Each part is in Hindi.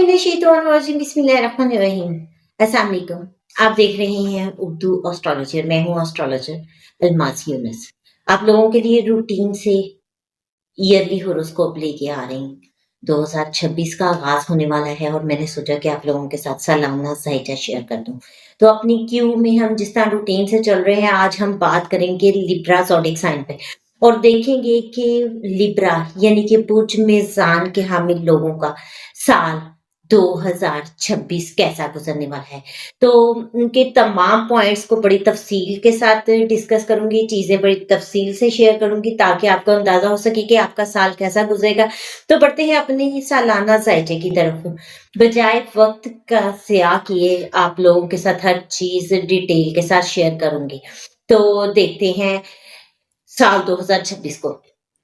औज़ुबिल्लाहिमिनश्शैतानिर्रजीम बिस्मिल्लाहिर्रहमानिर्रहीम। अस्सलाम वालेकुम। आप देख रहे हैं उर्दू एस्ट्रोलॉजर। मैं हूँ एस्ट्रोलॉजर अल्मास यूनुस। आप लोगों के लिए रूटीन से ईयरली होरोस्कोप लेके आ रही हूँ। 2026 का आगाज़ होने वाला है और मैंने सोचा कि आप लोगों के साथ सालाना ज़ायजा शेयर कर दूँ। तो अपनी क्यू में हम जिस तरह रूटीन से चल रहे हैं, आज हम बात करेंगे लिब्रा ज़ोडिएक साइन पे और देखेंगे कि लिब्रा यानी कि बुर्ज मेज़ान के हामिल लोगों का साल 2026 कैसा गुज़रने वाला है। तो उनके तमाम पॉइंट्स को बड़ी तफ़सील के साथ डिस्कस करूँगी, चीज़ें बड़ी तफ़सील से शेयर करूँगी ताकि आपको अंदाज़ा हो सके कि आपका साल कैसा गुज़रेगा। तो बढ़ते हैं अपने सालाना ज़ायजे की तरफ। बजाय वक़्त का ज़िया किए आप लोगों के साथ हर चीज़ डिटेल के साथ शेयर करूँगी। तो देखते हैं साल 2026 को।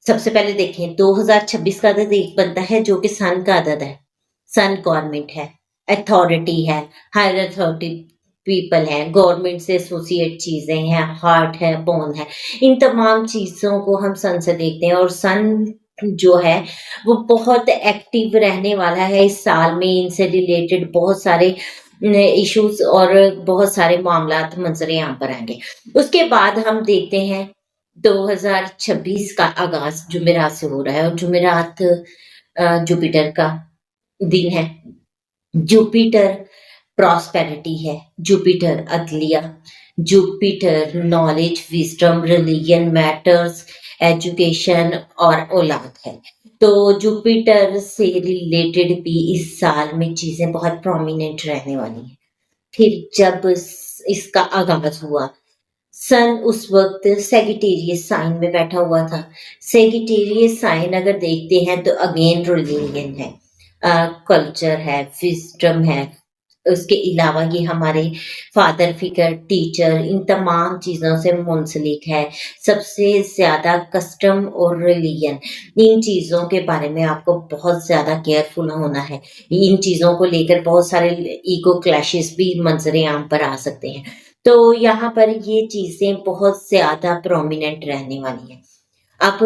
सबसे पहले देखें 2026 का अदद एक बनता है जो कि सन का अदद है। सन गवर्नमेंट है, अथॉरिटी है, हायर अथॉरिटी पीपल हैं, गवर्नमेंट से एसोसिएट चीज़ें हैं, हार्ट है, बोन है। इन तमाम चीज़ों को हम सन से देखते हैं और सन जो है वो बहुत एक्टिव रहने वाला है इस साल में। इनसे रिलेटेड बहुत सारे इश्यूज़ और बहुत सारे मामलात मंज़रे आम पर आएँगे। उसके बाद हम देखते हैं 2026 का आगाज़ जुमेरात से हो रहा है और जुमेरात जुपिटर का दिन है। जुपिटर प्रॉस्पेरिटी है, जुपिटर अदलिया, Jupiter knowledge, wisdom, religion, matters, education और औलाद है। तो जुपिटर से रिलेटेड भी इस साल में चीज़ें बहुत प्रोमिनेंट रहने वाली हैं। फिर जब इसका आगाज़ हुआ, सन उस वक़्त सैजिटेरियस साइन में बैठा हुआ था। सैजिटेरियस साइन अगर देखते हैं तो अगेन रिलिजन है, कल्चर है, विज़डम है। उसके अलावा ये हमारे फादर फिगर, टीचर इन तमाम चीज़ों से मुंसलिक है। सबसे ज़्यादा कस्टम और रिलिजन इन चीज़ों के बारे में आपको बहुत ज़्यादा केयरफुल होना है। इन चीज़ों को लेकर बहुत सारे ईगो क्लैशेस भी मंज़रे आम पर आ सकते हैं। तो यहाँ पर ये चीज़ें बहुत ज़्यादा प्रोमिनेंट रहने वाली हैं। अब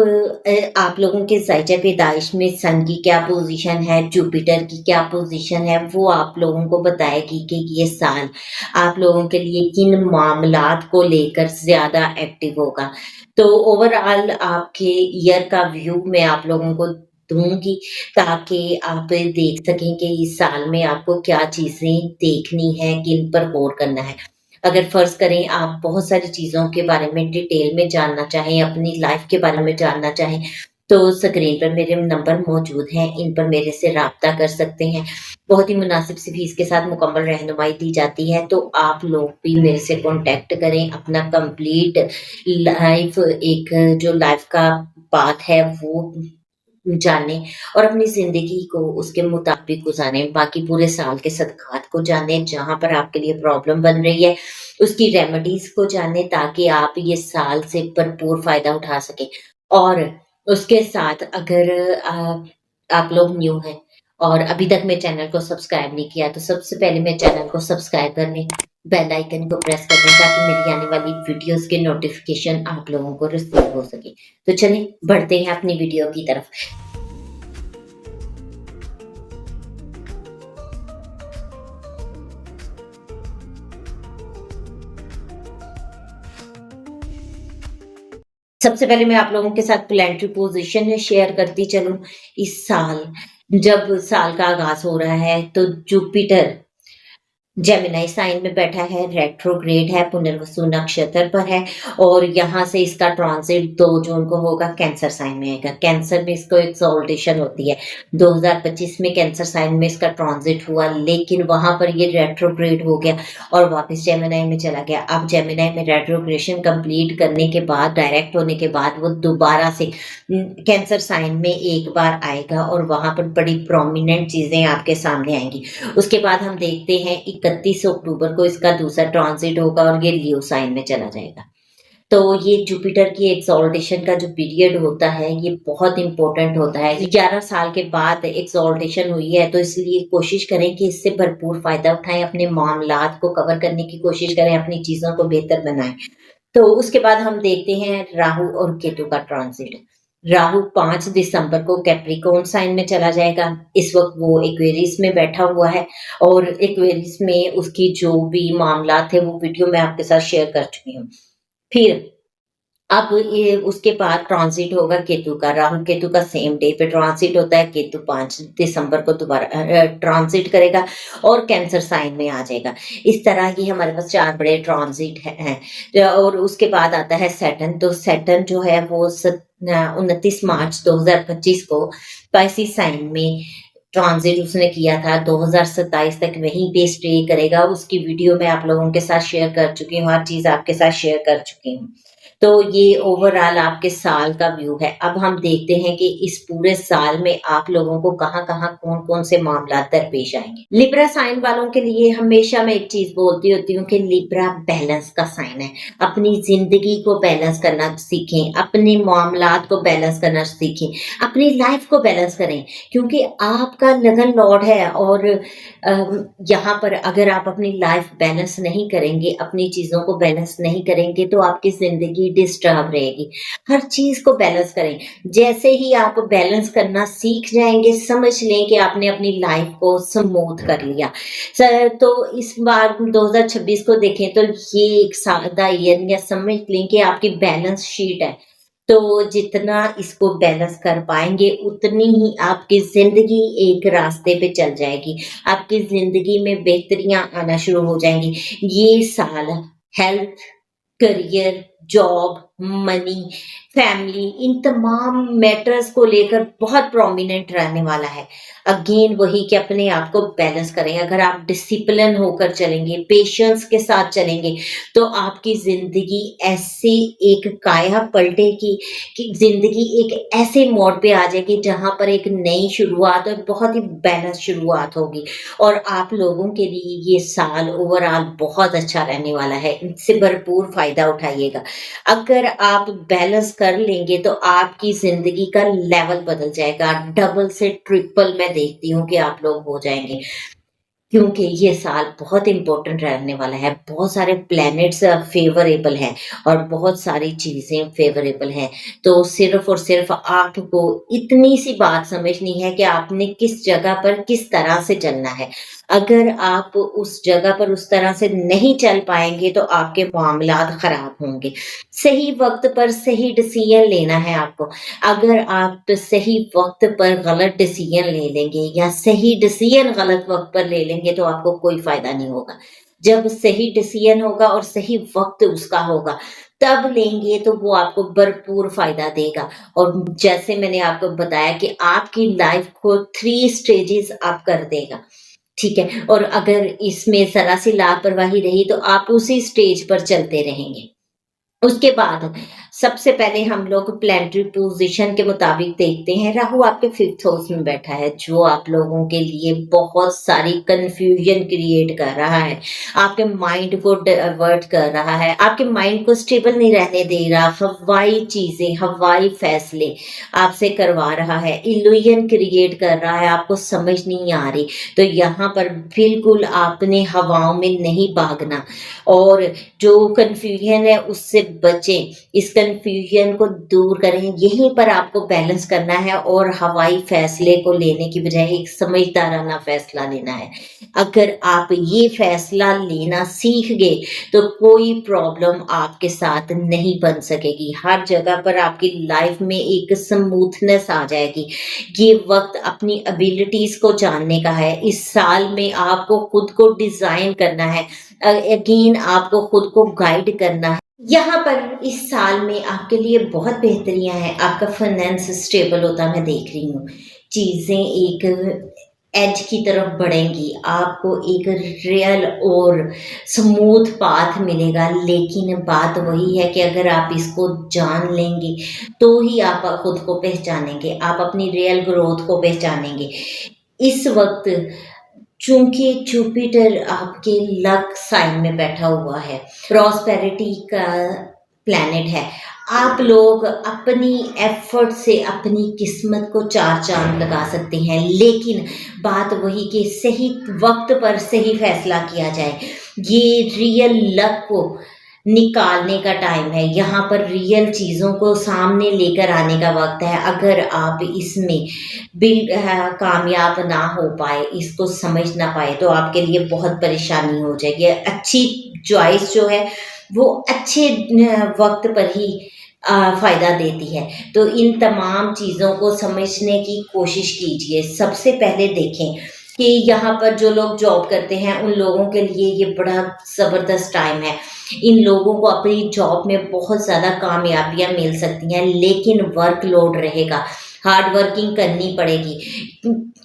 आप लोगों के ज़ायजा पैदाइश में सन की क्या पोज़ीशन है, जुपिटर की क्या पोज़ीशन है, वो आप लोगों को बताएगी कि ये साल आप लोगों के लिए किन मामलात को लेकर ज़्यादा एक्टिव होगा। तो ओवरऑल आपके ईयर का व्यू मैं आप लोगों को दूँगी ताकि आप देख सकें कि इस साल में आपको क्या चीज़ें देखनी है, किन पर गौर करना है। अगर फ़र्ज़ करें आप बहुत सारी चीज़ों के बारे में डिटेल में जानना चाहें, अपनी लाइफ़ के बारे में जानना चाहें, तो स्क्रीन पर मेरे नंबर मौजूद हैं, इन पर मेरे से राब्ता कर सकते हैं। बहुत ही मुनासिब सी फ़ीस के साथ मुकम्मल रहनुमाई दी जाती है, तो आप लोग भी मेरे से कॉन्टैक्ट करें, अपना कंप्लीट लाइफ़ एक जो लाइफ़ का पाथ है वो जानें और अपनी ज़िंदगी को उसके मुताबिक गुज़ारें। बाकी पूरे साल के सदक़ात को जानें, जहाँ पर आपके लिए प्रॉब्लम बन रही है, उसकी रेमेडीज़ को जानें ताकि आप ये साल से भरपूर फ़ायदा उठा सकें। और उसके साथ अगर आप लोग न्यू हैं और अभी तक मेरे चैनल को सब्सक्राइब नहीं किया, तो सबसे पहले मेरे चैनल को सब्सक्राइब कर लें, बेल आइकन को प्रेस कर दें ताकि मेरी आने वाली वीडियोज़ के नोटिफ़िकेशन आप लोगों को रिसीव हो सके। तो चलिए बढ़ते हैं अपनी वीडियो की तरफ। सबसे पहले मैं आप लोगों के साथ प्लैनेटरी पोज़ीशन शेयर करती चलूँ। इस साल जब साल का आगाज़ हो रहा है तो जुपिटर जेमिनी साइन में बैठा है, रेट्रोग्रेड है, पुनर्वसु नक्षत्र पर है और यहाँ से इसका ट्रांज़िट 2 जून को होगा, कैंसर साइन में आएगा। कैंसर में इसको एक्सॉल्टेशन होती है। 2025 में कैंसर साइन में इसका ट्रांज़िट हुआ, लेकिन वहाँ पर ये रेट्रोग्रेड हो गया और वापस जेमिनी में चला गया। अब जेमिनी में रेट्रोग्रेशन कंप्लीट करने के बाद, डायरेक्ट होने के बाद वो दोबारा से कैंसर साइन में एक बार आएगा और वहाँ पर बड़ी प्रोमिनेंट चीज़ें आपके सामने आएँगी। उसके बाद हम देखते हैं 31 अक्टूबर को इसका दूसरा ट्रांज़िट होगा और ये लियो साइन में चला जाएगा। तो ये जुपिटर की एक्सॉल्टेशन का जो पीरियड होता है, ये बहुत इम्पोर्टेंट होता है। 11 साल के बाद एक्सॉल्टेशन हुई है, तो इसलिए कोशिश करें कि इससे भरपूर फ़ायदा उठाएँ, अपने मामलात को कवर करने की कोशिश करें, अपनी चीज़ों को बेहतर बनाएँ। तो उसके बाद हम देखते हैं राहु और केतु का ट्रांज़िट। राहु 5 दिसंबर को कैप्रिकॉर्न साइन में चला जाएगा। इस वक्त वो एक्वेरियस में बैठा हुआ है और एक्वेरियस में उसकी जो भी मामला थे वो वीडियो मैं आपके साथ शेयर कर चुकी हूँ। फिर अब ये उसके बाद ट्रांजिट होगा केतु का। राहु केतु का सेम डे पे ट्रांजिट होता है। केतु 5 दिसंबर को दोबारा ट्रांजिट करेगा और कैंसर साइन में आ जाएगा। इस तरह की हमारे पास 4 बड़े ट्रांजिट हैं। और उसके बाद आता है सैटर्न। तो सैटर्न जो है वो 29 मार्च 2025 को पाइसिस साइन में ट्रांजिट उसने किया था। 2027 तक वहीं पे स्टे करेगा। उसकी वीडियो मैं आप लोगों के साथ शेयर कर चुकी हूँ, हर चीज आपके साथ शेयर कर चुकी हूँ। तो ये ओवरऑल आपके साल का व्यू है। अब हम देखते हैं कि इस पूरे साल में आप लोगों को कहाँ-कहाँ, कौन-कौन से मामला दरपेश आएंगे। लिब्रा साइन वालों के लिए हमेशा मैं एक चीज बोलती होती हूँ कि लिब्रा बैलेंस का साइन है। अपनी जिंदगी को बैलेंस करना सीखें, अपने मामलात को बैलेंस करना सीखें, अपनी लाइफ को बैलेंस करें, क्योंकि आपका लगन लॉर्ड है। और यहाँ पर अगर आप अपनी लाइफ बैलेंस नहीं करेंगे, अपनी चीजों को बैलेंस नहीं करेंगे, तो आपकी जिंदगी डिस्टर्ब रहेगी। हर चीज को बैलेंस करें। जैसे ही आप बैलेंस करना सीख जाएंगे, समझ लें कि आपने अपनी लाइफ को स्मूथ कर लिया। तो इस बार 2026 को देखें तो ये एक सादा ईयर, या समझ लें कि आपकी बैलेंस शीट है। तो जितना इसको बैलेंस कर पाएंगे उतनी ही आपकी जिंदगी एक रास्ते पे चल जाएगी। आपकी जिंदगी में बेहतरियां आना शुरू हो जाएंगी। ये साल health, career, job, money, family, इन तमाम मैटर्स को लेकर बहुत प्रोमिनेंट रहने वाला है। अगेन वही कि अपने आप को बैलेंस करें। अगर आप डिसिप्लिन होकर चलेंगे, पेशेंस के साथ चलेंगे, तो आपकी जिंदगी ऐसे एक काया पलटेगी कि जिंदगी एक ऐसे मोड़ पे आ जाएगी जहां पर एक नई शुरुआत और बहुत ही बैलेंस शुरुआत होगी। और आप लोगों के लिए ये साल ओवरऑल बहुत अच्छा रहने वाला है। इससे भरपूर फायदा उठाइएगा। अगर आप बैलेंस कर लेंगे तो आपकी जिंदगी का लेवल बदल जाएगा। डबल से ट्रिपल मैं देखती हूँ कि आप लोग हो जाएंगे, क्योंकि ये साल बहुत इंपॉर्टेंट रहने वाला है। बहुत सारे प्लैनेट्स फेवरेबल हैं और बहुत सारी चीजें फेवरेबल हैं। तो सिर्फ और सिर्फ आपको इतनी सी बात समझनी है कि आपने किस जगह पर किस तरह से चलना है। अगर आप उस जगह पर उस तरह से नहीं चल पाएंगे तो आपके मामलात खराब होंगे। सही वक्त पर सही डिसीजन लेना है आपको। अगर आप सही वक्त पर गलत डिसीजन ले लेंगे या सही डिसीजन गलत वक्त पर ले लेंगे तो आपको कोई फायदा नहीं होगा। जब सही डिसीजन होगा और सही वक्त उसका होगा, तब लेंगे तो वो आपको भरपूर फायदा देगा। और जैसे मैंने आपको बताया कि आपकी लाइफ को 3 स्टेजेस अप कर देगा। ठीक है, और अगर इसमें जरा सी लापरवाही रही तो आप उसी स्टेज पर चलते रहेंगे। उसके बाद सबसे पहले हम लोग प्लैनेटरी पोजीशन के मुताबिक देखते हैं। राहु आपके 5th हाउस में बैठा है, जो आप लोगों के लिए बहुत सारी कंफ्यूजन क्रिएट कर रहा है। आपके माइंड को डाइवर्ट कर रहा है, आपके माइंड को स्टेबल नहीं रहने दे रहा। हवाई चीजें, हवाई फैसले आपसे करवा रहा है, इल्यूजन क्रिएट कर रहा है, आपको समझ नहीं आ रही। तो यहाँ पर बिल्कुल आपने हवाओं में नहीं भागना और जो कंफ्यूजन है उससे बचें। इस कंफ्यूजन को दूर करें। यहीं पर आपको बैलेंस करना है और हवाई फैसले को लेने की बजाय एक समझदाराना फैसला लेना है। अगर आप ये फैसला लेना सीख गए तो कोई प्रॉब्लम आपके साथ नहीं बन सकेगी। हर जगह पर आपकी लाइफ में एक स्मूथनेस आ जाएगी। ये वक्त अपनी एबिलिटीज को जानने का है। इस साल में आपको खुद को डिजाइन करना है। अगेन आपको खुद को गाइड करना है। यहाँ पर इस साल में आपके लिए बहुत बेहतरियां हैं। आपका फाइनेंस स्टेबल होता मैं देख रही हूँ। चीजें एक एज की तरफ बढ़ेंगी। आपको एक रियल और स्मूथ पाथ मिलेगा। लेकिन बात वही है कि अगर आप इसको जान लेंगे तो ही आप खुद को पहचानेंगे, आप अपनी रियल ग्रोथ को पहचानेंगे। इस वक्त चूंकि जुपिटर आपके लक साइन में बैठा हुआ है, प्रॉस्पेरिटी का प्लैनेट है, आप लोग अपनी एफर्ट से अपनी किस्मत को 4 चांद लगा सकते हैं। लेकिन बात वही कि सही वक्त पर सही फैसला किया जाए। ये रियल लक को निकालने का टाइम है, यहाँ पर रियल चीज़ों को सामने लेकर आने का वक़्त है। अगर आप इसमें कामयाब ना हो पाए, इसको समझ ना पाए, तो आपके लिए बहुत परेशानी हो जाएगी। अच्छी चॉइस जो है, वो अच्छे वक़्त पर ही फ़ायदा देती है। तो इन तमाम चीज़ों को समझने की कोशिश कीजिए। सबसे पहले देखें कि यहाँ पर जो लोग जॉब करते हैं, उन लोगों के लिए ये बड़ा ज़बरदस्त टाइम है। इन लोगों को अपनी जॉब में बहुत ज़्यादा कामयाबियाँ मिल सकती हैं, लेकिन वर्कलोड रहेगा, हार्ड वर्किंग करनी पड़ेगी।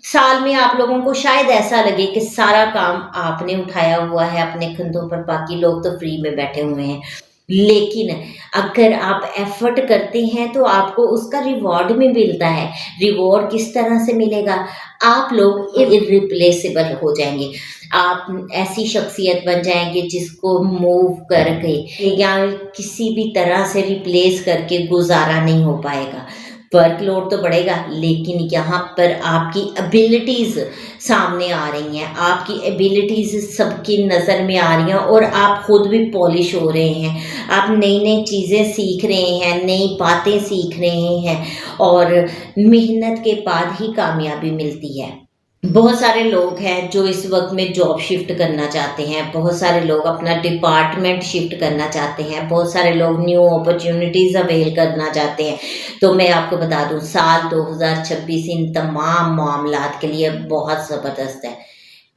साल में आप लोगों को शायद ऐसा लगे कि सारा काम आपने उठाया हुआ है अपने कंधों पर, बाकी लोग तो फ्री में बैठे हुए हैं। लेकिन अगर आप एफर्ट करते हैं तो आपको उसका रिवॉर्ड भी मिलता है। रिवॉर्ड किस तरह से मिलेगा? आप लोग इर्रिप्लेसेबल हो जाएँगे। आप ऐसी शख्सियत बन जाएँगे जिसको मूव करके या किसी भी तरह से रिप्लेस करके गुज़ारा नहीं हो पाएगा। वर्कलोड तो बढ़ेगा, लेकिन यहाँ पर आपकी एबिलिटीज़ सामने आ रही हैं, आपकी एबिलिटीज़ सबकी नज़र में आ रही हैं और आप खुद भी पॉलिश हो रहे हैं। आप नई-नई चीज़ें सीख रहे हैं, नई बातें सीख रहे हैं और मेहनत के बाद ही कामयाबी मिलती है। बहुत सारे लोग हैं जो इस वक़्त में जॉब शिफ्ट करना चाहते हैं, बहुत सारे लोग अपना डिपार्टमेंट शिफ्ट करना चाहते हैं, बहुत सारे लोग न्यू अपॉर्च्युनिटीज़ अवेल करना चाहते हैं। तो मैं आपको बता दूँ, साल 2026 इन तमाम मामलात के लिए बहुत ज़बरदस्त है।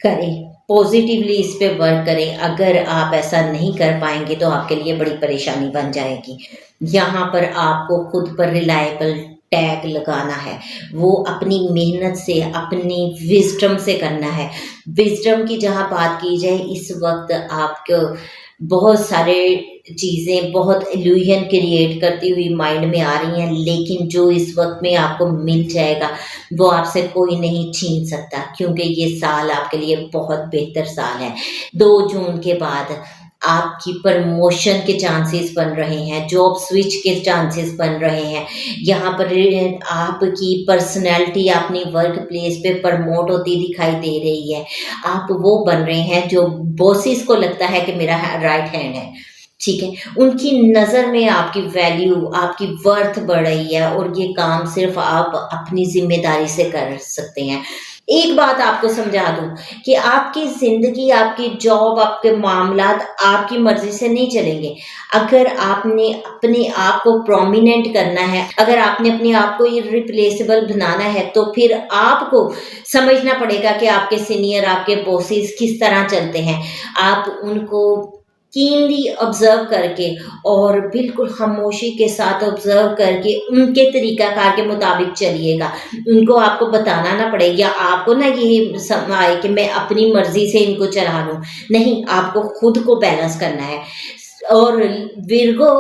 करें, पॉज़िटिवली इस पे वर्क करें। अगर आप ऐसा नहीं कर पाएँगे तो आपके लिए बड़ी परेशानी बन जाएगी। यहाँ पर आपको खुद पर रिलायबल टैग लगाना है, वो अपनी मेहनत से, अपनी विज़डम से करना है। विज़डम की जहाँ बात की जाए, इस वक़्त आपको बहुत सारे चीज़ें बहुत इल्यूज़न क्रिएट करती हुई माइंड में आ रही हैं, लेकिन जो इस वक़्त में आपको मिल जाएगा, वो आपसे कोई नहीं छीन सकता, क्योंकि ये साल आपके लिए बहुत बेहतर साल है। 2 जून के बाद आपकी प्रमोशन के चांसेस बन रहे हैं, जॉब स्विच के चांसेस बन रहे हैं। यहाँ पर आपकी पर्सनैलिटी अपनी वर्क प्लेस पे प्रमोट होती दिखाई दे रही है। आप वो बन रहे हैं जो बॉसेस को लगता है कि मेरा राइट हैंड है। ठीक है? उनकी नज़र में आपकी वैल्यू, आपकी वर्थ बढ़ रही है और ये काम सिर्फ़ आप अपनी ज़िम्मेदारी से कर सकते हैं। एक बात आपको समझा दूँ कि आपकी ज़िंदगी, आपकी जॉब, आपके मामलात आपकी मर्ज़ी से नहीं चलेंगे। अगर आपने अपने आप को प्रोमिनेंट करना है, अगर आपने अपने आप को इर्रिप्लेसेबल बनाना है, तो फिर आपको समझना पड़ेगा कि आपके सीनियर, आपके बॉसेस किस तरह चलते हैं। आप उनको कीनली ऑब्ज़र्व करके और बिल्कुल खामोशी के साथ ऑब्ज़र्व करके उनके तरीक़ाकार के मुताबिक चलिएगा। उनको आपको बताना ना पड़े या आपको ना ये आए कि मैं अपनी मर्ज़ी से इनको चला लूँ। नहीं, आपको खुद को बैलेंस करना है। और विर्गो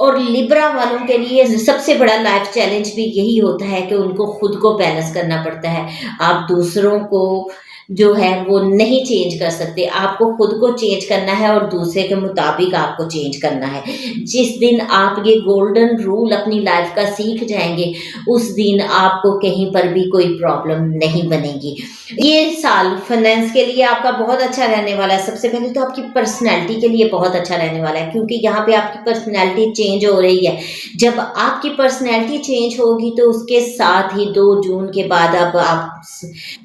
और लिब्रा वालों के लिए सबसे बड़ा लाइफ़ चैलेंज भी यही होता है कि उनको खुद को बैलेंस करना पड़ता है। आप दूसरों को जो है वो नहीं चेंज कर सकते, आपको खुद को चेंज करना है और दूसरे के मुताबिक आपको चेंज करना है। जिस दिन आप ये गोल्डन रूल अपनी लाइफ़ का सीख जाएँगे, उस दिन आपको कहीं पर भी कोई प्रॉब्लम नहीं बनेगी। ये साल फाइनेंस के लिए आपका बहुत अच्छा रहने वाला है। सबसे पहले तो आपकी पर्सनैलिटी के लिए बहुत अच्छा रहने वाला है, क्योंकि यहाँ पे आपकी पर्सनैलिटी चेंज हो रही है। जब आपकी पर्सनैलिटी चेंज होगी तो उसके साथ ही 2 जून के बाद अब आप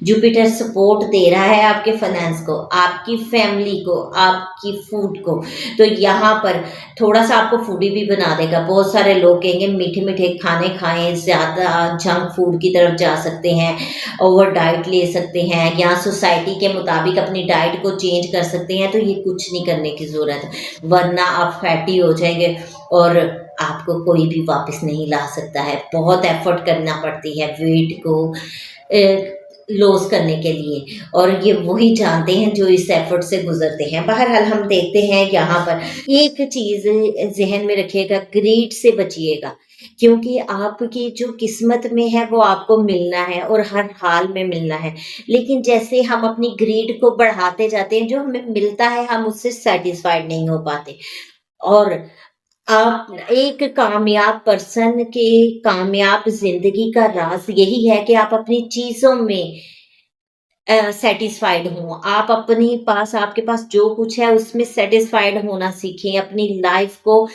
जुपिटर सपोर्ट दे रहा है आपके फाइनेंस को, आपकी फैमिली को, आपकी फूड को। तो यहाँ पर थोड़ा-सा आपको फूडी भी बना देगा। बहुत सारे लोग कहेंगे मीठे-मीठे खाने खाएँ, ज़्यादा जंक फूड की तरफ जा सकते हैं, ओवर डाइट ले सकते हैं या सोसाइटी के मुताबिक अपनी डाइट को चेंज कर सकते हैं, तो ये कुछ नहीं करने की ज़रूरत है, वरना आप फैटी हो जाएँगे और आपको कोई भी वापस नहीं ला सकता है। बहुत एफ़र्ट करना पड़ती है वेट को लॉस करने के लिए, और ये वही जानते हैं जो इस एफ़र्ट से गुज़रते हैं। बहरहाल हम देखते हैं यहाँ पर एक चीज़ ज़हन में रखिएगा, ग्रीड से बचिएगा, क्योंकि आपकी जो किस्मत में है वो आपको मिलना है और हर हाल में मिलना है। लेकिन जैसे हम अपनी ग्रीड को बढ़ाते जाते हैं, जो हमें मिलता है हम उससे सैटिस्फाइड नहीं हो पाते। और आप एक कामयाब पर्सन के कामयाब ज़िंदगी का राज़ यही है कि आप अपनी चीज़ों में सेटिस्फाइड हों। आप अपने पास आपके पास जो कुछ है उसमें सेटिस्फाइड होना सीखें। अपनी लाइफ़ को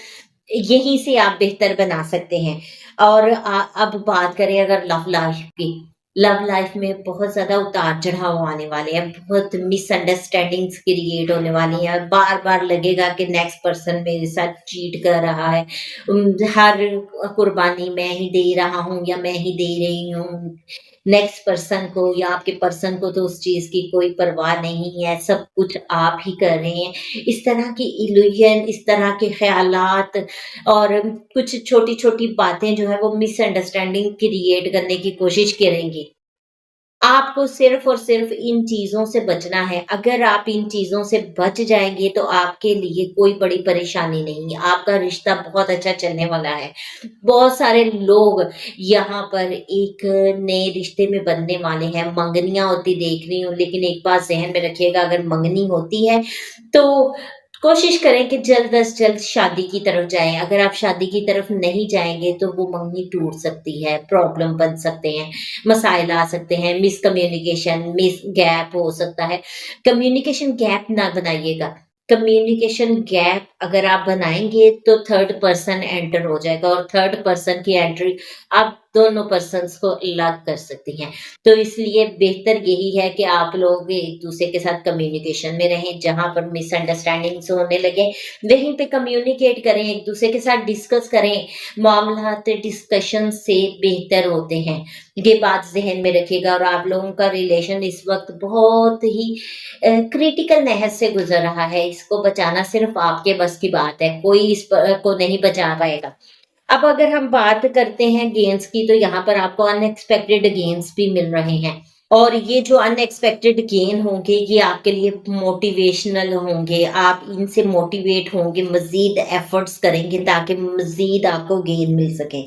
यहीं से आप बेहतर बना सकते हैं। और अब बात करें अगर लव लाइफ़ की, लव लाइफ़ में बहुत ज़्यादा उतार-चढ़ाव आने वाले हैं, बहुत मिसअंडरस्टैंडिंग्स क्रिएट होने वाली हैं, बार-बार लगेगा कि नेक्स्ट पर्सन मेरे साथ चीट कर रहा है। हर कुर्बानी मैं ही दे रहा हूँ या मैं ही दे रही हूँ। नेक्स्ट पर्सन को या आपके पर्सन को तो उस चीज़ की कोई परवाह नहीं है, सब कुछ आप ही कर रहे हैं। इस तरह की इल्यूज़न, इस तरह के ख़यालात और कुछ छोटी-छोटी बातें जो है वो मिसअंडरस्टैंडिंग क्रिएट करने की कोशिश करेंगी। आपको सिर्फ़ और सिर्फ़ इन चीज़ों से बचना है। अगर आप इन चीज़ों से बच जाएँगे तो आपके लिए कोई बड़ी परेशानी नहीं है। आपका रिश्ता बहुत अच्छा चलने वाला है। बहुत सारे लोग यहाँ पर एक नए रिश्ते में बंधने वाले हैं। मंगनियाँ होती देख रही हूँ, लेकिन एक बात ज़हन में रखिएगा, अगर मंगनी होती है तो कोशिश करें कि जल्द अज़ जल्द शादी की तरफ जाएँ। अगर आप शादी की तरफ नहीं जाएँगे तो वो मंगनी टूट सकती है, प्रॉब्लम बन सकते हैं, मसाइल आ सकते हैं, मिसकम्युनिकेशन, मिस गैप हो सकता है। कम्युनिकेशन गैप ना बनाइएगा। कम्युनिकेशन गैप अगर आप बनाएँगे तो थर्ड पर्सन एंटर हो जाएगा और थर्ड पर्सन की एंट्री आप दोनों पर्सन्स को अलग कर सकती हैं। तो इसलिए बेहतर यही है कि आप लोग एक-दूसरे के साथ कम्युनिकेशन में रहें, जहाँ पर मिसअंडरस्टैंडिंग्स होने लगे, वहीं पे कम्युनिकेट करें, एक-दूसरे के साथ डिस्कस करें। मामलात डिस्कशन से बेहतर होते हैं। ये बात ज़हन में रखिएगा और आप लोगों का रिलेशन इस वक़्त बहुत ही क्रिटिकल नहर से गुज़र रहा है। इसको बचाना सिर्फ़ आपके बस की बात है, कोई इस को नहीं बचा पाएगा। अब अगर हम बात करते हैं गेन्स की, तो यहाँ पर आपको अनएक्सपेक्टेड गेन्स भी मिल रहे हैं। और ये जो अनएक्सपेक्टेड गेन होंगे, ये आपके लिए मोटिवेशनल होंगे। आप इनसे मोटिवेट होंगे, मज़ीद एफ़र्ट्स करेंगे ताकि मज़ीद आपको गेन मिल सके।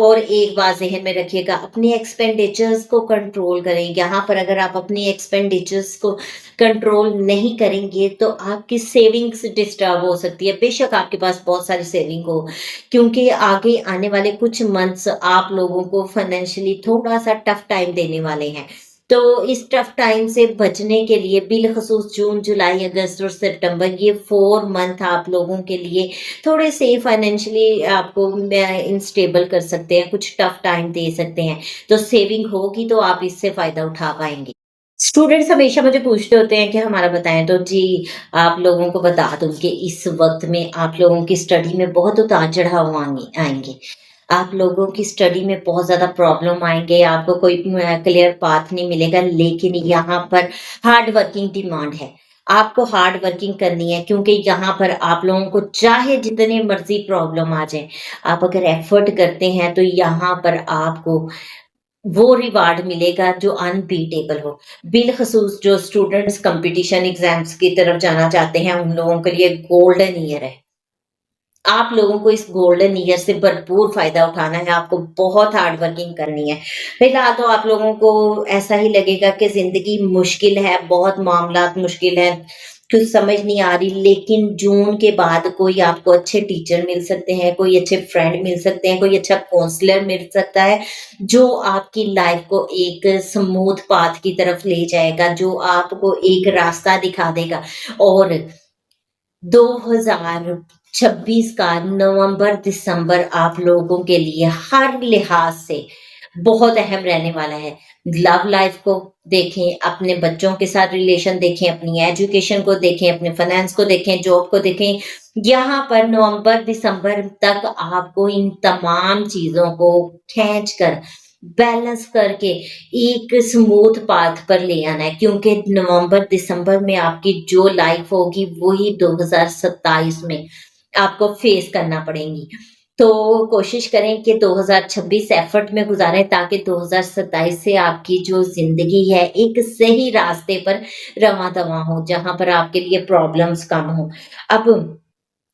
और एक बात ज़हन में रखिएगा, अपने एक्सपेंडिचर्स को कंट्रोल करें। यहाँ पर अगर आप अपनी एक्सपेंडिचर्स को कंट्रोल नहीं करेंगे, तो आपकी सेविंग्स डिस्टर्ब हो सकती है। बेशक आपके पास बहुत सारी सेविंग हो, क्योंकि आगे आने वाले कुछ मंथ्स आप लोगों को फाइनेंशियली थोड़ा-सा टफ टाइम देने वाले हैं। तो इस टफ टाइम से बचने के लिए बिलख़ुसूस जून, जुलाई, अगस्त और सितंबर, ये 4 मंथ आप लोगों के लिए थोड़े से फाइनेंशियली आपको अनस्टेबल कर सकते हैं, कुछ टफ टाइम दे सकते हैं। तो सेविंग होगी तो आप इससे फ़ायदा उठा पाएँगे। स्टूडेंट्स हमेशा मुझे पूछते होते हैं कि हमारा बताएँ, तो जी, आप लोगों को बता दूँ कि इस वक़्त में आप लोगों की स्टडी में बहुत उतार-चढ़ाव आएँगे। आप लोगों की स्टडी में बहुत ज़्यादा प्रॉब्लम आएँगे, आपको कोई क्लियर पाथ नहीं मिलेगा, लेकिन यहाँ पर हार्ड वर्किंग डिमांड है। आपको हार्ड वर्किंग करनी है, क्योंकि यहाँ पर आप लोगों को चाहे जितने मर्ज़ी प्रॉब्लम आ जाएँ, आप अगर एफ़र्ट करते हैं तो यहाँ पर आपको वो रिवार्ड मिलेगा जो अनबीटेबल हो। बिलख़ुसूस जो स्टूडेंट्स कॉम्पिटिशन एग्ज़ाम्स की तरफ जाना चाहते हैं, उन लोगों के लिए गोल्डन ईयर है। आप लोगों को इस गोल्डन ईयर से भरपूर फ़ायदा उठाना है, आपको बहुत हार्ड वर्किंग करनी है। फिलहाल तो आप लोगों को ऐसा ही लगेगा कि ज़िंदगी मुश्किल है, बहुत मामलात मुश्किल हैं, कुछ समझ नहीं आ रही, लेकिन जून के बाद कोई आपको अच्छे टीचर मिल सकते हैं, कोई अच्छे फ्रेंड मिल सकते हैं, कोई अच्छा काउंसलर मिल सकता है, जो आपकी लाइफ़ को एक स्मूथ पाथ की तरफ ले जाएगा, जो आपको एक रास्ता दिखा देगा। और 2026 का नवंबर-दिसंबर आप लोगों के लिए हर लिहाज से बहुत अहम रहने वाला है। लव लाइफ को देखें, अपने बच्चों के साथ रिलेशन देखें, अपनी एजुकेशन को देखें, अपने फाइनेंस को देखें, जॉब को देखें। यहाँ पर नवंबर-दिसंबर तक आपको इन तमाम चीज़ों को खींच कर, बैलेंस करके एक स्मूथ पाथ पर ले आना है, क्योंकि नवंबर-दिसंबर में आपकी जो लाइफ होगी वही 2027 में आपको फेस करना पड़ेगी। तो कोशिश करें कि 2026 एफर्ट में गुज़ारें, ताकि 2027 से आपकी जो ज़िंदगी है एक सही रास्ते पर रवां-दवां हो, जहाँ पर आपके लिए प्रॉब्लम्स कम हों। अब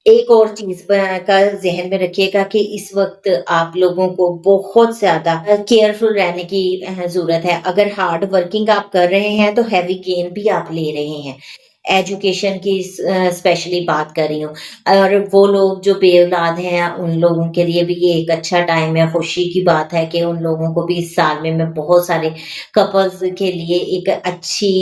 एक और चीज़ का ज़हन में रखिएगा कि इस वक़्त आप लोगों को बहुत ज़्यादा केयरफुल रहने की ज़रूरत है। अगर हार्ड वर्किंग आप कर रहे हैं, तो हेवी गेन भी आप ले रहे हैं। एजुकेशन की स्पेशली बात कर रही हूँ। और वो लोग जो बेऔलाद हैं, उन लोगों के लिए भी ये एक अच्छा टाइम है, खुशी की बात है कि उन लोगों को भी इस साल में मैं बहुत सारे कपल्स के लिए एक अच्छी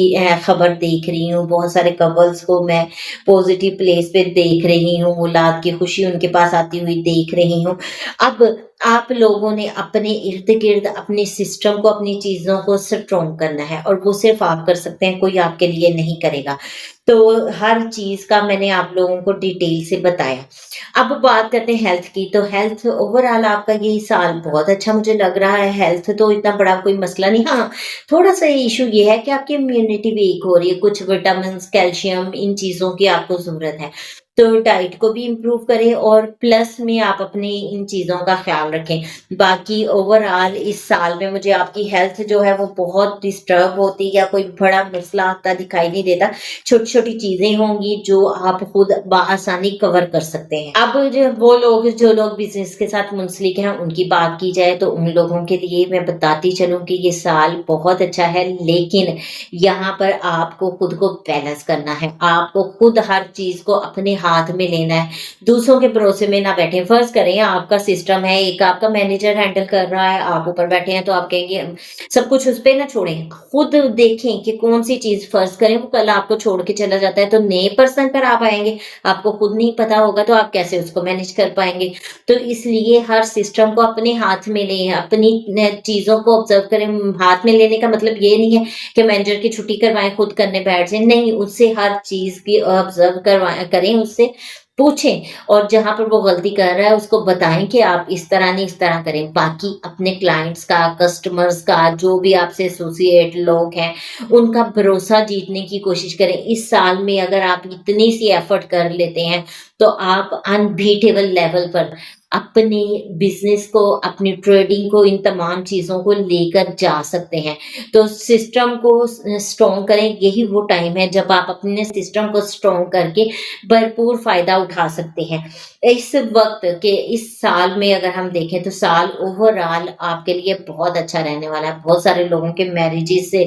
खबर देख रही हूँ। बहुत सारे कपल्स को मैं पॉजिटिव प्लेस पे देख रही हूँ, औलाद की खुशी उनके पास आती हुई देख रही हूँ। अब आप लोगों ने अपने इर्द-गिर्द अपने सिस्टम को, अपनी चीज़ों को स्ट्रॉन्ग करना है और वो सिर्फ़ आप कर सकते हैं, कोई आपके लिए नहीं करेगा। तो हर चीज़ का मैंने आप लोगों को डिटेल से बताया। अब बात करते हैं हेल्थ की, तो हेल्थ ओवरऑल आपका ये साल बहुत अच्छा मुझे लग रहा है। हेल्थ तो इतना बड़ा कोई मसला नहीं, हाँ, थोड़ा-सा इश्यू ये है कि आपकी इम्यूनिटी वीक हो रही है, कुछ विटामिन्स, कैल्शियम इन चीज़ों की आपको ज़रूरत है। तो डाइट को भी इम्प्रूव करें और प्लस में आप अपनी इन चीज़ों का ख़्याल रखें। बाकी ओवरऑल इस साल में मुझे आपकी हेल्थ जो है वो बहुत डिस्टर्ब होती या कोई बड़ा मसला आता दिखाई नहीं देता। छोटी-छोटी चीज़ें होंगी जो आप खुद बआसानी कवर कर सकते हैं। अब जो लोग बिज़नेस के साथ मुंसलिक हैं, उनकी बात की जाए तो उन लोगों के लिए मैं बताती चलूँ कि ये साल बहुत अच्छा है, लेकिन यहाँ पर आपको खुद को बैलेंस करना है। आपको खुद हर चीज़ को अपने हाथ में लेना है। दूसरों के भरोसे में ना बैठें। फ़र्ज़ करें आपका सिस्टम है, एक आपका मैनेजर हैंडल कर रहा है, आप ऊपर बैठे हैं तो आप कहेंगे सब कुछ उस पे ना छोड़ें। खुद देखें कि कौन-सी चीज़ फ़र्ज़ करें वो कल आपको छोड़ के चला जाता है तो नए पर्सन पर आप आएँगे, आपको खुद नहीं पता होगा तो आप कैसे उसको मैनेज कर पाएँगे। तो इसलिए हर सिस्टम को अपने हाथ में लें, अपनी न चीज़ों को ऑब्ज़र्व करें। हाथ में लेने का मतलब ये नहीं है कि मैनेजर की छुट्टी करवाएँ, खुद करने बैठ जाएँ। नहीं, उससे हर चीज़ की ऑब्ज़र्व करें, उससे पूछें और जहाँ पर वो गलती कर रहा है उसको बताएँ कि आप इस तरह नहीं, इस तरह करें। बाकी अपने क्लाइंट्स का, कस्टमर्स का, जो भी आपसे एसोसिएट लोग हैं, उनका भरोसा जीतने की कोशिश करें। इस साल में अगर आप इतनी सी एफ़र्ट कर लेते हैं, तो आप अनबीटेबल लेवल पर अपने बिज़नेस को, अपनी ट्रेडिंग को, इन तमाम चीज़ों को लेकर जा सकते हैं। तो सिस्टम को स्ट्रॉन्ग करें, यही वो टाइम है जब आप अपने सिस्टम को स्ट्रॉन्ग करके भरपूर फ़ायदा उठा सकते हैं। इस वक़्त के इस साल में अगर हम देखें तो साल ओवरऑल आपके लिए बहुत अच्छा रहने वाला है। बहुत सारे लोगों के मैरेजेस से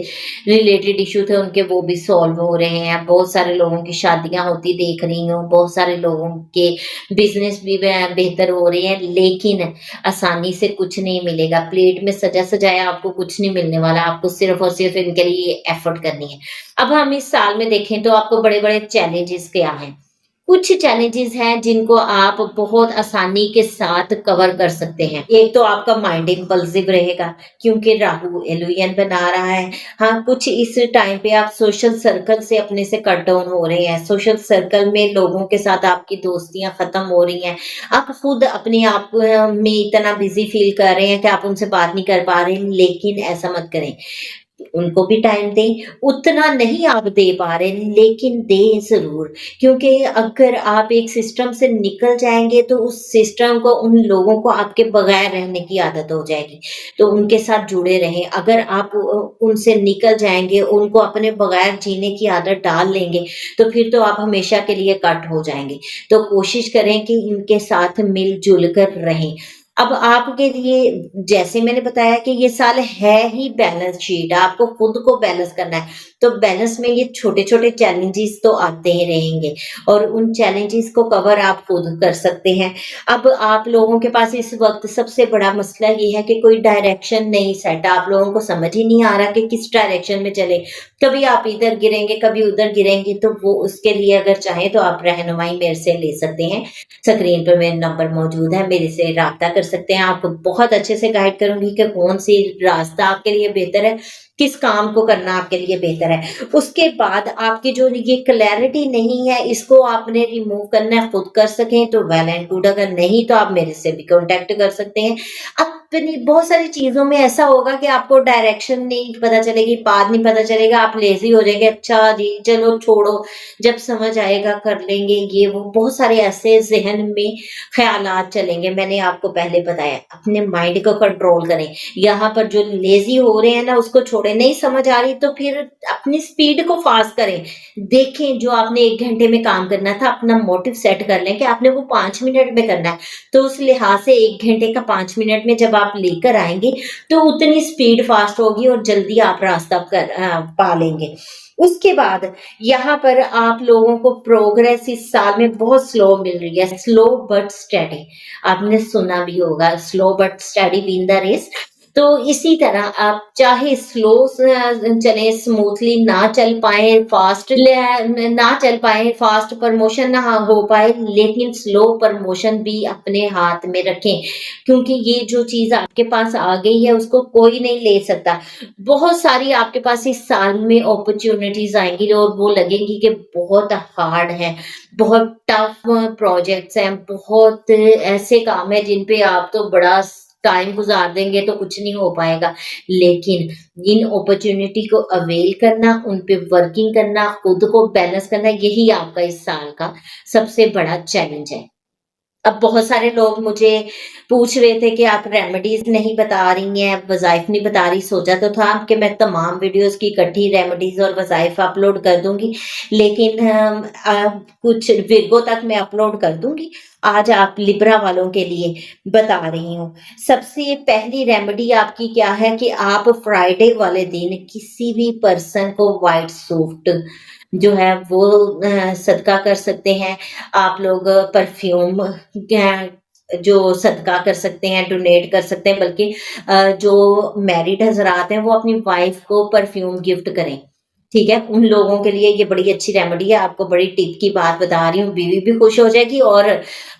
रिलेटेड इश्यू थे उनके वो भी सॉल्व हो रहे हैं। बहुत सारे लोगों की शादियाँ होती देख रही हूँ, बहुत सारे लोगों के बिज़नेस भी बेहतर हो रहे हैं, लेकिन आसानी से कुछ नहीं मिलेगा। प्लेट में सजा-सजाया आपको कुछ नहीं मिलने वाला, आपको सिर्फ़ और सिर्फ़ इनके लिए एफ़र्ट करनी है। अब हम इस साल में देखें तो आपको बड़े-बड़े चैलेंजेस क्या हैं? कुछ चैलेंजेस हैं जिनको आप बहुत आसानी के साथ कवर कर सकते हैं। एक तो आपका माइंड इम्पल्सिव रहेगा क्योंकि राहु एलुयन बना रहा है। हाँ, कुछ इस टाइम पे आप सोशल सर्कल से अपने से कट डाउन हो रहे हैं। सोशल सर्कल में लोगों के साथ आपकी दोस्तियाँ खत्म हो रही हैं। आप खुद अपने आप में इतना बिज़ी फ़ील कर रहे हैं कि आप उनसे बात नहीं कर पा रहे हैं, लेकिन ऐसा मत करें। उनको भी टाइम दें, उतना नहीं आप दे पा रहे लेकिन दें ज़रूर, क्योंकि अगर आप एक सिस्टम से निकल जाएँगे तो उस सिस्टम को, उन लोगों को आपके बगैर रहने की आदत हो जाएगी। तो उनके साथ जुड़े रहें, अगर आप उनसे निकल जाएँगे, उनको अपने बगैर जीने की आदत डाल लेंगे, तो फिर तो आप हमेशा के लिए कट हो जाएँगे। तो कोशिश करें कि इनके साथ मिल-जुल कर रहें। अब आपके लिए जैसे मैंने बताया कि ये साल है ही बैलेंस शीट, आपको खुद को बैलेंस करना है। तो बैलेंस में ये छोटे-छोटे चैलेंजेस तो आते ही रहेंगे और उन चैलेंजेस को कवर आप खुद कर सकते हैं। अब आप लोगों के पास इस वक़्त सबसे बड़ा मसला ये है कि कोई डायरेक्शन नहीं सेट, आप लोगों को समझ ही नहीं आ रहा कि किस डायरेक्शन में चलें। कभी आप इधर गिरेंगे, कभी उधर गिरेंगे, तो वो उसके लिए अगर चाहें तो आप रहनुमाई मेरे से ले सकते हैं। स्क्रीन पर मेरा नंबर मौजूद है, मेरे से राब्ता कर सकते हैं। आपको बहुत अच्छे से गाइड करूँगी कि कौन-सी रास्ता आपके लिए बेहतर है, किस काम को करना आपके लिए बेहतर है। उसके बाद आपकी जो ये क्लैरिटी नहीं है, इसको आपने रिमूव करना है, खुद कर सकें तो वेल एंड गुड, अगर नहीं तो आप मेरे से भी कॉन्टैक्ट कर सकते हैं। अपनी बहुत सारी चीज़ों में ऐसा होगा कि आपको डायरेक्शन नहीं पता चलेगी, पाथ नहीं पता चलेगा, आप लेज़ी हो जाएँगे, अच्छा जी, चलो छोड़ो, जब समझ आएगा कर लेंगे, ये वो बहुत सारे ऐसे ज़हन में ख़यालात चलेंगे। मैंने आपको पहले बताया, अपने माइंड को कंट्रोल करें। यहाँ पर जो लेज़ी हो रहे हैं ना, उसको छोड़ें, नहीं समझ आ रही तो फिर अपनी स्पीड को फ़ास्ट करें। देखें जो आपने 1 घंटे में काम करना था, अपना मोटिव सेट कर लें कि आपने वो 5 मिनट में करना है। तो उस लिहाज से 1 घंटे का 5 मिनट में जब आप लेकर आएँगे, तो उतनी स्पीड फ़ास्ट होगी और जल्दी आप रास्ता पा लेंगे। उसके बाद यहाँ पर आप लोगों को प्रोग्रेस इस साल में बहुत स्लो मिल रही है, स्लो बट स्टेडी। आपने सुना भी होगा, slow but steady win the race. तो इसी तरह आप चाहे स्लो चले, स्मूथली ना चल पाए, ना चल पाए, फास्ट प्रमोशन ना हो पाए, लेकिन स्लो प्रमोशन भी अपने हाथ में रखें, क्योंकि ये जो चीज आपके पास आ गई है उसको कोई नहीं ले सकता। बहुत सारी आपके पास इस साल में अपॉर्चुनिटीज आएंगी और वो लगेंगी कि बहुत हार्ड है, बहुत टफ प्रोजेक्ट्स हैं, बहुत ऐसे काम है जिन पे आप तो बड़ा टाइम गुजार देंगे तो कुछ नहीं हो पाएगा। लेकिन इन अपॉर्चुनिटी को अवेल करना, उन पे वर्किंग करना, खुद को बैलेंस करना, यही आपका इस साल का सबसे बड़ा चैलेंज है। अब बहुत सारे लोग मुझे पूछ रहे थे कि आप रेमेडीज नहीं बता रही हैं, वज़ाइफ नहीं बता रही। सोचा तो था कि मैं तमाम वीडियोस की इकट्ठी रेमेडीज और वज़ाइफ अपलोड कर दूंगी, लेकिन कुछ विरगो तक मैं अपलोड कर दूंगी। आज आप लिब्रा वालों के लिए बता रही हूँ। सबसे पहली रेमेडी आपकी क्या है कि आप फ्राइडे वाले दिन किसी भी पर्सन को व्हाइट सूट जो है वो सदका कर सकते हैं। आप लोग परफ्यूम जो सदका कर सकते हैं, डोनेट कर सकते हैं, बल्कि जो मैरिड हजरात हैं वो अपनी वाइफ को परफ्यूम गिफ्ट करें। ठीक है, उन लोगों के लिए ये बड़ी अच्छी रेमेडी है। आपको बड़ी टिप की बात बता रही हूँ, बीवी भी खुश हो जाएगी और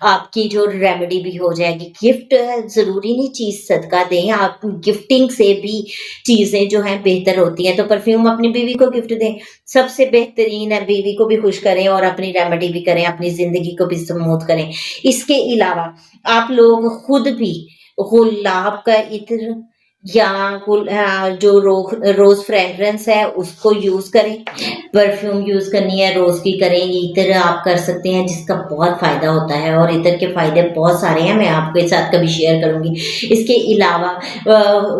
आपकी जो रेमेडी भी हो जाएगी। गिफ्ट जरूरी नहीं चीज सदका दें, आप गिफ्टिंग से भी चीजें जो हैं बेहतर होती हैं। तो परफ्यूम अपनी बीवी को गिफ्ट दें, सबसे बेहतरीन है। बीवी को भी खुश करें और अपनी रेमेडी भी करें, अपनी जिंदगी को भी स्मूथ करें। इसके अलावा आप लोग खुद भी गुलाब का इत्र या जो रोज फ्रेग्रेंस है उसको यूज करें। परफ्यूम यूज करनी है रोज की करें, इत्र आप कर सकते हैं जिसका बहुत फायदा होता है, और इत्र के फायदे बहुत सारे हैं, मैं आपके साथ कभी शेयर करूंगी। इसके अलावा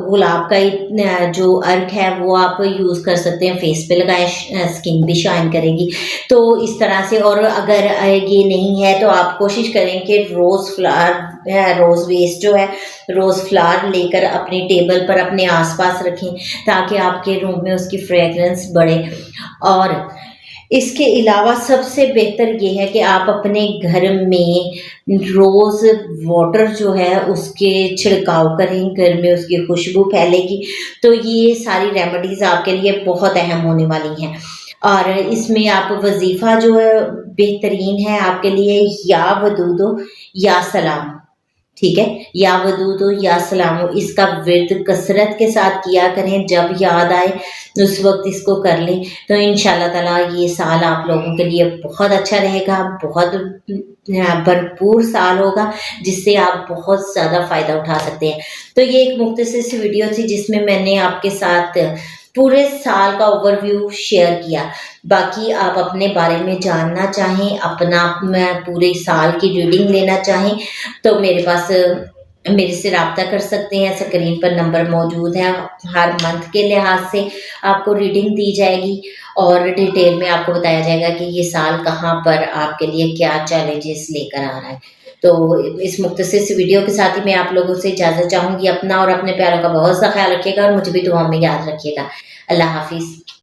गुलाब का जो अर्क है वो आप यूज कर सकते हैं, फेस पे लगाएं, स्किन भी शाइन करेगी। तो इस तरह से, और अगर ये नहीं है तो आप कोशिश करें कि रोज फ्लावर, रोज वेस्ट जो है, रोज फ्लावर लेकर अपनी टेबल पर अपने आसपास रखें ताकि आपके रूम में उसकी फ्रेग्रेंस बढ़े। और इसके अलावा सबसे बेहतर ये है कि आप अपने घर में रोज वाटर जो है उसके छिड़काव करें, घर में उसकी खुशबू फैलेगी। तो ये सारी रेमेडीज आपके लिए बहुत अहम होने वाली हैं। और इसमें आप वजीफा जो है बेहतरीन है आपके लिए, या वदूदो या सलाम। ठीक है, या वदूदो या सलामो, इसका विर्द कसरत के साथ किया करें, जब याद आए उस वक्त इसको कर लें। तो इंशाल्लाह ताला ये साल आप लोगों के लिए बहुत अच्छा रहेगा, बहुत भरपूर साल होगा जिससे आप बहुत ज़्यादा फ़ायदा उठा सकते हैं। तो ये एक मुख्तसर सी वीडियो थी जिसमें मैंने आपके साथ पूरे साल का ओवरव्यू शेयर किया। बाकी आप अपने बारे में जानना चाहें, अपना पूरे साल की रीडिंग लेना चाहें तो मेरे पास मेरे से रब्ता कर सकते हैं। स्क्रीन पर नंबर मौजूद है। हर मंथ के लिहाज से आपको रीडिंग दी जाएगी और डिटेल में आपको बताया जाएगा कि ये साल कहाँ पर आपके लिए क्या चैलेंजेस लेकर आ रहा है। तो इस मुख्तसर सी वीडियो के साथ ही मैं आप लोगों से इजाज़त चाहूँगी। अपना और अपने प्यारों का बहुत सा ख्याल रखिएगा और मुझे भी दुआ में याद रखिएगा। अल्लाह हाफिज़।